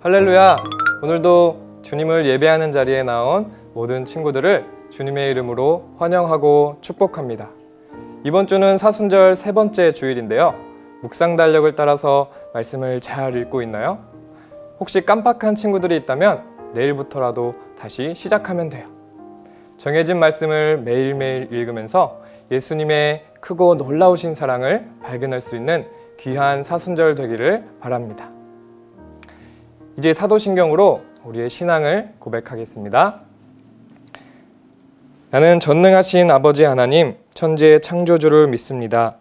할렐루야! 오늘도 주님을 예배하는 자리에 나온 모든 친구들을 주님의 이름으로 환영하고 축복합니다. 이번 주는 사순절 세 번째 주일인데요. 묵상 달력을 따라서 말씀을 잘 읽고 있나요? 혹시 깜빡한 친구들이 있다면 내일부터라도 다시 시작하면 돼요. 정해진 말씀을 매일매일 읽으면서 예수님의 크고 놀라우신 사랑을 발견할 수 있는 귀한 사순절 되기를 바랍니다. 이제 사도신경으로 우리의 신앙을 고백하겠습니다. 나는 전능하신 아버지 하나님, 천지의 창조주를 믿습니다.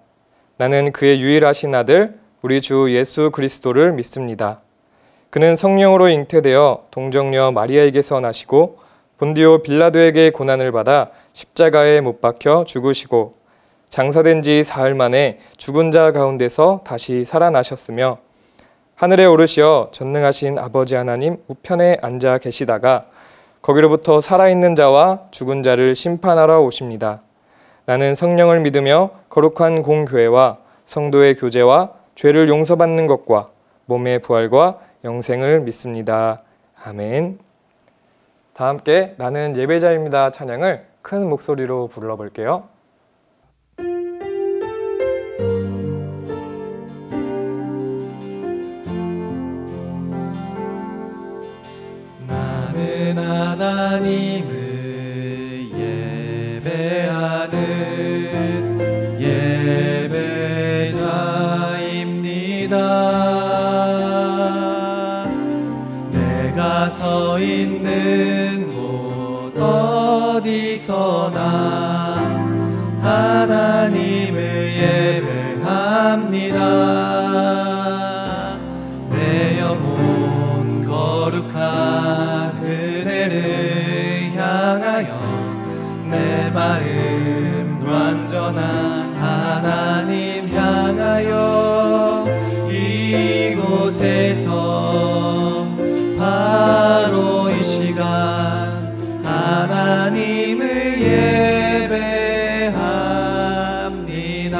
나는 그의 유일하신 아들, 우리 주 예수 그리스도를 믿습니다. 그는 성령으로 잉태되어 동정녀 마리아에게서 나시고 본디오 빌라도에게 고난을 받아 십자가에 못 박혀 죽으시고 장사된 지 사흘 만에 죽은 자 가운데서 다시 살아나셨으며 하늘에 오르시어 전능하신 아버지 하나님 우편에 앉아 계시다가 거기로부터 살아있는 자와 죽은 자를 심판하러 오십니다. 나는 성령을 믿으며 거룩한 공교회와 성도의 교제와 죄를 용서받는 것과 몸의 부활과 영생을 믿습니다. 아멘. 다 함께 나는 예배자입니다 찬양을 큰 목소리로 불러볼게요. 나는 하나님을 예배하는 예배자입니다. 내가 서 있는 곳 어디서나 하나님을 예배합니다. 내 영혼 거룩한 은혜를 향하여 내 마음 완전한 하나님 향하여 이곳에서 바로 이 시간 하나님을 예배합니다.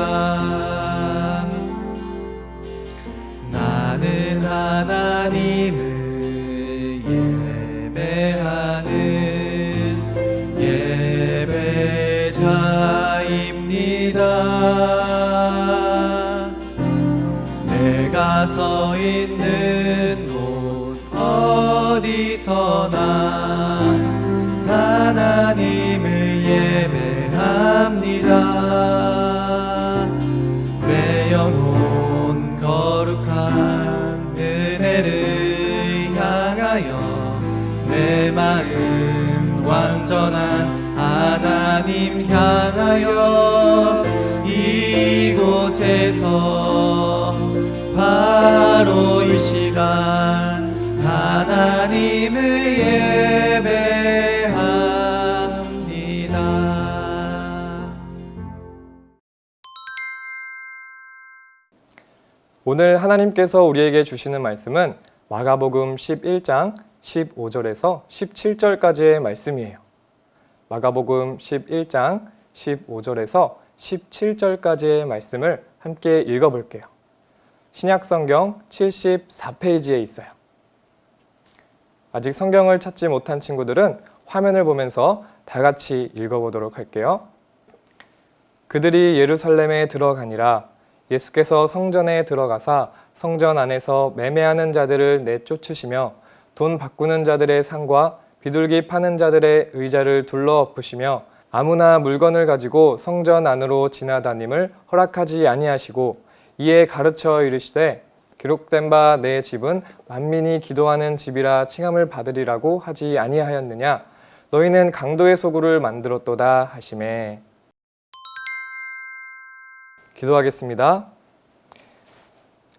나는 하나님을 예배하는 예배자입니다. 내가 서 있는 곳 어디서나 하나님을 예배합니다. 내 영혼 거룩한 은혜를 향하여 내 마음 완전한 하나님 향하여 이곳에서 바로 이 시간 하나님을 예배합니다. 오늘 하나님께서 우리에게 주시는 말씀은 마가복음 11장 15절에서 17절까지의 말씀이에요. 마가복음 11장 15절에서 17절까지의 말씀을 함께 읽어볼게요. 신약성경 74페이지에 있어요. 아직 성경을 찾지 못한 친구들은 화면을 보면서 다 같이 읽어보도록 할게요. 그들이 예루살렘에 들어가니라. 예수께서 성전에 들어가사 성전 안에서 매매하는 자들을 내쫓으시며 돈 바꾸는 자들의 상과 비둘기 파는 자들의 의자를 둘러 엎으시며 아무나 물건을 가지고 성전 안으로 지나다님을 허락하지 아니하시고 이에 가르쳐 이르시되 기록된 바 내 집은 만민이 기도하는 집이라 칭함을 받으리라고 하지 아니하였느냐. 너희는 강도의 소굴을 만들었도다 하시매. 기도하겠습니다.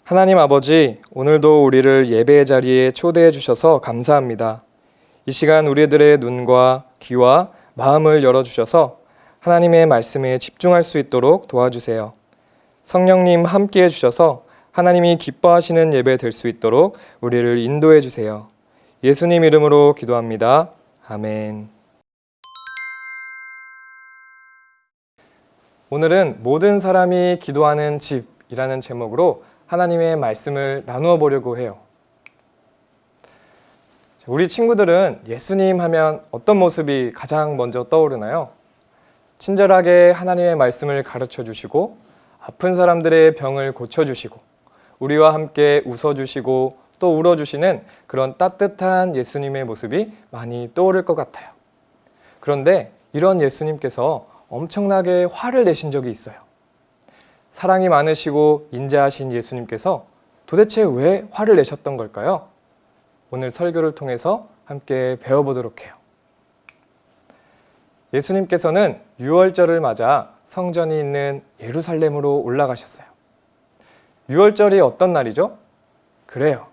하나님 아버지, 오늘도 우리를 예배의 자리에 초대해 주셔서 감사합니다. 이 시간 우리들의 눈과 귀와 마음을 열어주셔서 하나님의 말씀에 집중할 수 있도록 도와주세요. 성령님 함께해 주셔서 하나님이 기뻐하시는 예배 될 수 있도록 우리를 인도해 주세요. 예수님 이름으로 기도합니다. 아멘. 오늘은 모든 사람이 기도하는 집이라는 제목으로 하나님의 말씀을 나누어 보려고 해요. 우리 친구들은 예수님 하면 어떤 모습이 가장 먼저 떠오르나요? 친절하게 하나님의 말씀을 가르쳐 주시고 아픈 사람들의 병을 고쳐주시고 우리와 함께 웃어주시고 또 울어주시는 그런 따뜻한 예수님의 모습이 많이 떠오를 것 같아요. 그런데 이런 예수님께서 엄청나게 화를 내신 적이 있어요. 사랑이 많으시고 인자하신 예수님께서 도대체 왜 화를 내셨던 걸까요? 오늘 설교를 통해서 함께 배워보도록 해요. 예수님께서는 유월절을 맞아 성전이 있는 예루살렘으로 올라가셨어요. 유월절이 어떤 날이죠? 그래요.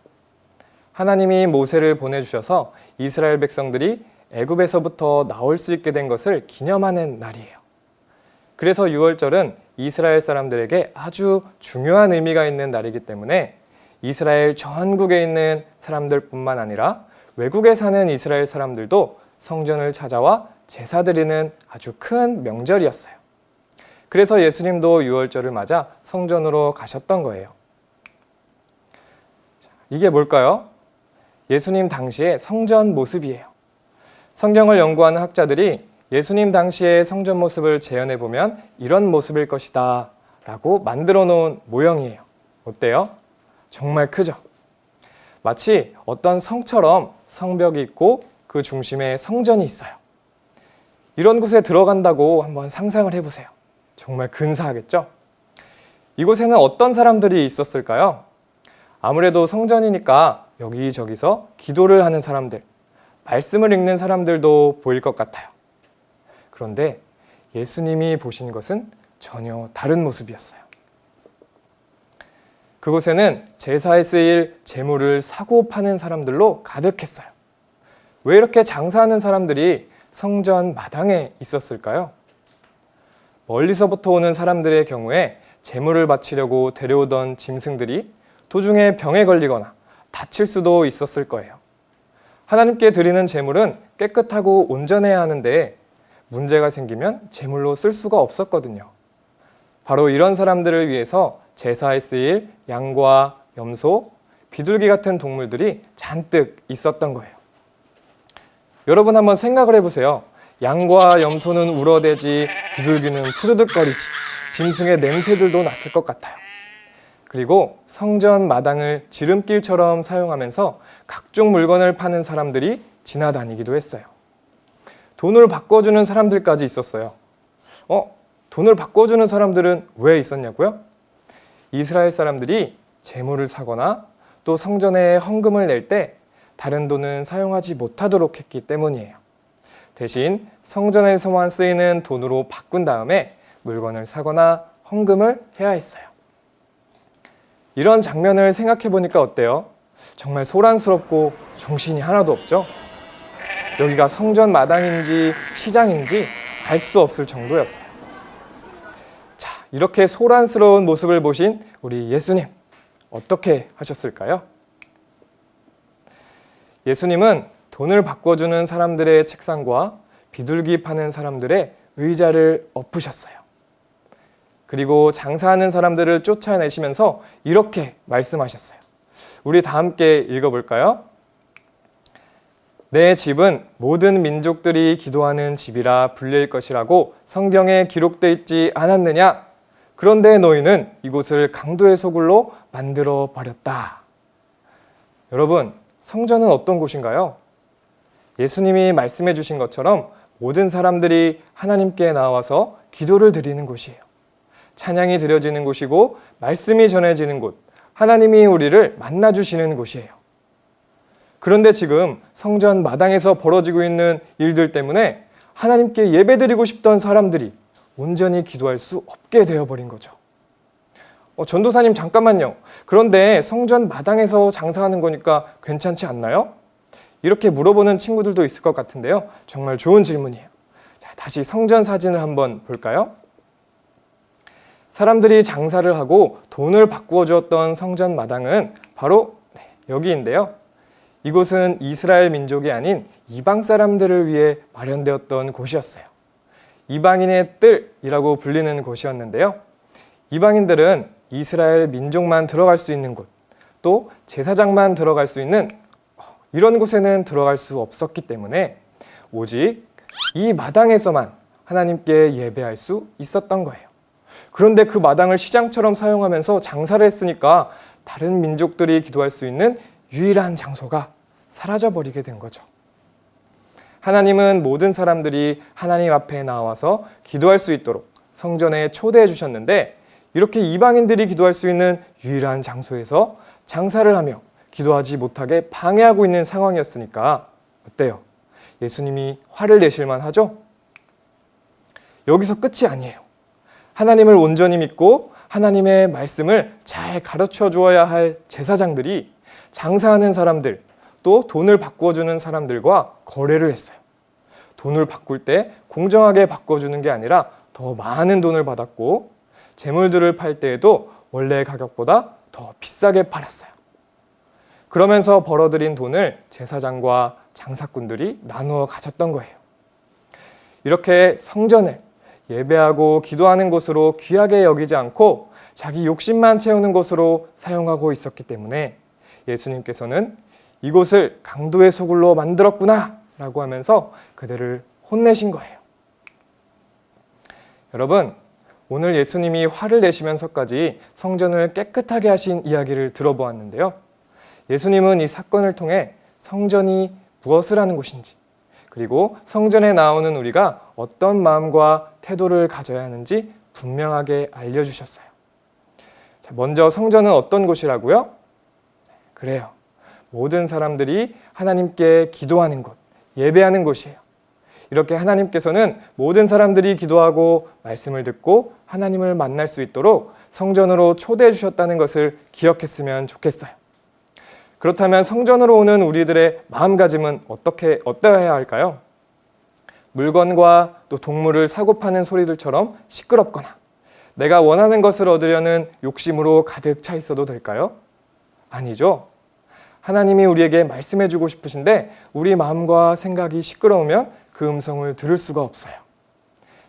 하나님이 모세를 보내주셔서 이스라엘 백성들이 애굽에서부터 나올 수 있게 된 것을 기념하는 날이에요. 그래서 유월절은 이스라엘 사람들에게 아주 중요한 의미가 있는 날이기 때문에 이스라엘 전국에 있는 사람들뿐만 아니라 외국에 사는 이스라엘 사람들도 성전을 찾아와 제사 드리는 아주 큰 명절이었어요. 그래서 예수님도 유월절을 맞아 성전으로 가셨던 거예요. 이게 뭘까요? 예수님 당시의 성전 모습이에요. 성경을 연구하는 학자들이 예수님 당시의 성전 모습을 재현해 보면 이런 모습일 것이다 라고 만들어 놓은 모형이에요. 어때요? 정말 크죠? 마치 어떤 성처럼 성벽이 있고 그 중심에 성전이 있어요. 이런 곳에 들어간다고 한번 상상을 해보세요. 정말 근사하겠죠? 이곳에는 어떤 사람들이 있었을까요? 아무래도 성전이니까 여기저기서 기도를 하는 사람들, 말씀을 읽는 사람들도 보일 것 같아요. 그런데 예수님이 보신 것은 전혀 다른 모습이었어요. 그곳에는 제사에 쓰일 제물을 사고 파는 사람들로 가득했어요. 왜 이렇게 장사하는 사람들이 성전 마당에 있었을까요? 멀리서부터 오는 사람들의 경우에 제물을 바치려고 데려오던 짐승들이 도중에 병에 걸리거나 다칠 수도 있었을 거예요. 하나님께 드리는 제물은 깨끗하고 온전해야 하는데 문제가 생기면 제물로 쓸 수가 없었거든요. 바로 이런 사람들을 위해서 제사에 쓰일 양과 염소, 비둘기 같은 동물들이 잔뜩 있었던 거예요. 여러분 한번 생각을 해보세요. 양과 염소는 울어대지, 비둘기는 푸드득거리지, 짐승의 냄새들도 났을 것 같아요. 그리고 성전 마당을 지름길처럼 사용하면서 각종 물건을 파는 사람들이 지나다니기도 했어요. 돈을 바꿔주는 사람들까지 있었어요. 돈을 바꿔주는 사람들은 왜 있었냐고요? 이스라엘 사람들이 재물을 사거나 또 성전에 헌금을 낼 때 다른 돈은 사용하지 못하도록 했기 때문이에요. 대신 성전에서만 쓰이는 돈으로 바꾼 다음에 물건을 사거나 헌금을 해야 했어요. 이런 장면을 생각해 보니까 어때요? 정말 소란스럽고 정신이 하나도 없죠? 여기가 성전 마당인지 시장인지 알 수 없을 정도였어요. 자, 이렇게 소란스러운 모습을 보신 우리 예수님, 어떻게 하셨을까요? 예수님은 돈을 바꿔주는 사람들의 책상과 비둘기 파는 사람들의 의자를 엎으셨어요. 그리고 장사하는 사람들을 쫓아내시면서 이렇게 말씀하셨어요. 우리 다 함께 읽어볼까요? 내 집은 모든 민족들이 기도하는 집이라 불릴 것이라고 성경에 기록되어 있지 않았느냐? 그런데 너희는 이곳을 강도의 소굴로 만들어 버렸다. 여러분, 성전은 어떤 곳인가요? 예수님이 말씀해 주신 것처럼 모든 사람들이 하나님께 나와서 기도를 드리는 곳이에요. 찬양이 드려지는 곳이고 말씀이 전해지는 곳, 하나님이 우리를 만나주시는 곳이에요. 그런데 지금 성전 마당에서 벌어지고 있는 일들 때문에 하나님께 예배드리고 싶던 사람들이 온전히 기도할 수 없게 되어버린 거죠. 전도사님 잠깐만요. 그런데 성전 마당에서 장사하는 거니까 괜찮지 않나요? 이렇게 물어보는 친구들도 있을 것 같은데요. 정말 좋은 질문이에요. 자, 다시 성전 사진을 한번 볼까요? 사람들이 장사를 하고 돈을 바꾸어 주었던 성전 마당은 바로 여기인데요. 이곳은 이스라엘 민족이 아닌 이방 사람들을 위해 마련되었던 곳이었어요. 이방인의 뜰이라고 불리는 곳이었는데요. 이방인들은 이스라엘 민족만 들어갈 수 있는 곳, 또 제사장만 들어갈 수 있는 이런 곳에는 들어갈 수 없었기 때문에 오직 이 마당에서만 하나님께 예배할 수 있었던 거예요. 그런데 그 마당을 시장처럼 사용하면서 장사를 했으니까 다른 민족들이 기도할 수 있는 유일한 장소가 사라져버리게 된 거죠. 하나님은 모든 사람들이 하나님 앞에 나와서 기도할 수 있도록 성전에 초대해 주셨는데, 이렇게 이방인들이 기도할 수 있는 유일한 장소에서 장사를 하며 기도하지 못하게 방해하고 있는 상황이었으니까 어때요? 예수님이 화를 내실 만하죠? 여기서 끝이 아니에요. 하나님을 온전히 믿고 하나님의 말씀을 잘 가르쳐 주어야 할 제사장들이 장사하는 사람들, 또 돈을 바꿔주는 사람들과 거래를 했어요. 돈을 바꿀 때 공정하게 바꿔주는 게 아니라 더 많은 돈을 받았고, 재물들을 팔 때에도 원래 가격보다 더 비싸게 팔았어요. 그러면서 벌어들인 돈을 제사장과 장사꾼들이 나누어 가졌던 거예요. 이렇게 성전을 예배하고 기도하는 곳으로 귀하게 여기지 않고 자기 욕심만 채우는 곳으로 사용하고 있었기 때문에 예수님께서는 이곳을 강도의 소굴로 만들었구나 라고 하면서 그들을 혼내신 거예요. 여러분, 오늘 예수님이 화를 내시면서까지 성전을 깨끗하게 하신 이야기를 들어보았는데요. 예수님은 이 사건을 통해 성전이 무엇을 하는 곳인지, 그리고 성전에 나오는 우리가 어떤 마음과 태도를 가져야 하는지 분명하게 알려주셨어요. 자, 먼저 성전은 어떤 곳이라고요? 그래요. 모든 사람들이 하나님께 기도하는 곳, 예배하는 곳이에요. 이렇게 하나님께서는 모든 사람들이 기도하고 말씀을 듣고 하나님을 만날 수 있도록 성전으로 초대해 주셨다는 것을 기억했으면 좋겠어요. 그렇다면 성전으로 오는 우리들의 마음가짐은 어떠해야 할까요? 물건과 또 동물을 사고 파는 소리들처럼 시끄럽거나 내가 원하는 것을 얻으려는 욕심으로 가득 차 있어도 될까요? 아니죠. 하나님이 우리에게 말씀해 주고 싶으신데 우리 마음과 생각이 시끄러우면 그 음성을 들을 수가 없어요.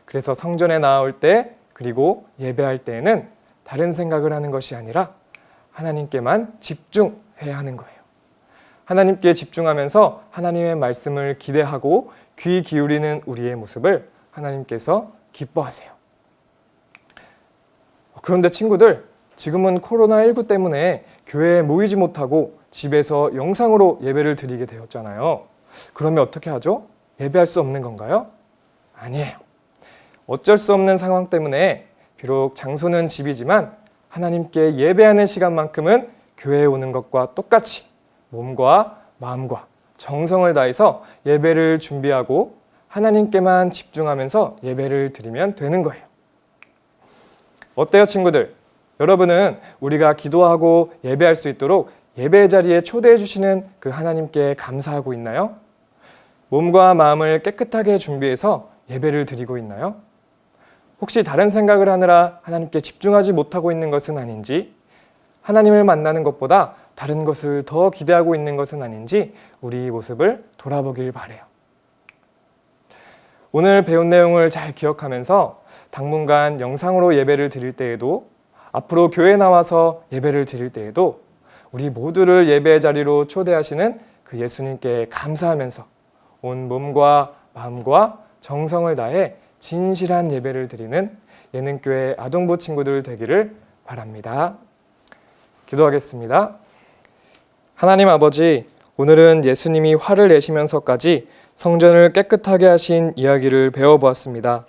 그래서 성전에 나올 때, 그리고 예배할 때에는 다른 생각을 하는 것이 아니라 하나님께만 집중해야 하는 거예요. 하나님께 집중하면서 하나님의 말씀을 기대하고 귀 기울이는 우리의 모습을 하나님께서 기뻐하세요. 그런데 친구들, 지금은 코로나19 때문에 교회에 모이지 못하고 집에서 영상으로 예배를 드리게 되었잖아요. 그러면 어떻게 하죠? 예배할 수 없는 건가요? 아니에요. 어쩔 수 없는 상황 때문에 비록 장소는 집이지만 하나님께 예배하는 시간만큼은 교회에 오는 것과 똑같이 몸과 마음과 정성을 다해서 예배를 준비하고 하나님께만 집중하면서 예배를 드리면 되는 거예요. 어때요, 친구들? 여러분은 우리가 기도하고 예배할 수 있도록 예배 자리에 초대해 주시는 그 하나님께 감사하고 있나요? 몸과 마음을 깨끗하게 준비해서 예배를 드리고 있나요? 혹시 다른 생각을 하느라 하나님께 집중하지 못하고 있는 것은 아닌지, 하나님을 만나는 것보다 다른 것을 더 기대하고 있는 것은 아닌지 우리 모습을 돌아보길 바라요. 오늘 배운 내용을 잘 기억하면서 당분간 영상으로 예배를 드릴 때에도, 앞으로 교회에 나와서 예배를 드릴 때에도 우리 모두를 예배의 자리로 초대하시는 그 예수님께 감사하면서 온 몸과 마음과 정성을 다해 진실한 예배를 드리는 예능교회 아동부 친구들 되기를 바랍니다. 기도하겠습니다. 하나님 아버지, 오늘은 예수님이 화를 내시면서까지 성전을 깨끗하게 하신 이야기를 배워보았습니다.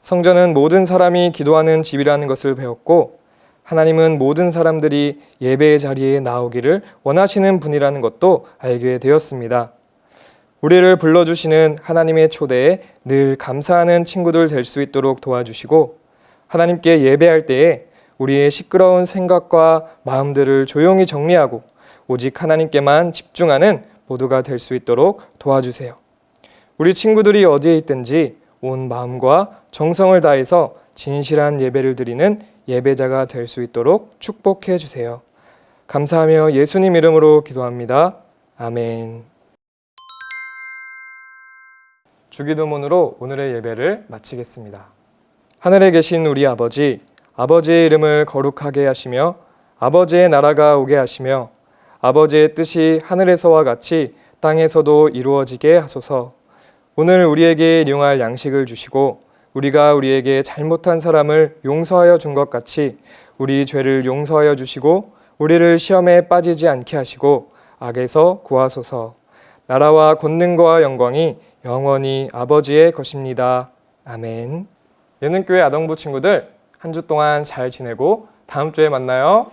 성전은 모든 사람이 기도하는 집이라는 것을 배웠고, 하나님은 모든 사람들이 예배의 자리에 나오기를 원하시는 분이라는 것도 알게 되었습니다. 우리를 불러주시는 하나님의 초대에 늘 감사하는 친구들 될 수 있도록 도와주시고, 하나님께 예배할 때에 우리의 시끄러운 생각과 마음들을 조용히 정리하고 오직 하나님께만 집중하는 모두가 될 수 있도록 도와주세요. 우리 친구들이 어디에 있든지 온 마음과 정성을 다해서 진실한 예배를 드리는 예배자가 될 수 있도록 축복해 주세요. 감사하며 예수님 이름으로 기도합니다. 아멘. 주기도문으로 오늘의 예배를 마치겠습니다. 하늘에 계신 우리 아버지, 아버지의 이름을 거룩하게 하시며 아버지의 나라가 오게 하시며 아버지의 뜻이 하늘에서와 같이 땅에서도 이루어지게 하소서. 오늘 우리에게 일용할 양식을 주시고 우리가 우리에게 잘못한 사람을 용서하여 준 것 같이 우리 죄를 용서하여 주시고 우리를 시험에 빠지지 않게 하시고 악에서 구하소서. 나라와 권능과 영광이 영원히 아버지의 것입니다. 아멘. 예능교회 아동부 친구들, 한 주 동안 잘 지내고 다음 주에 만나요.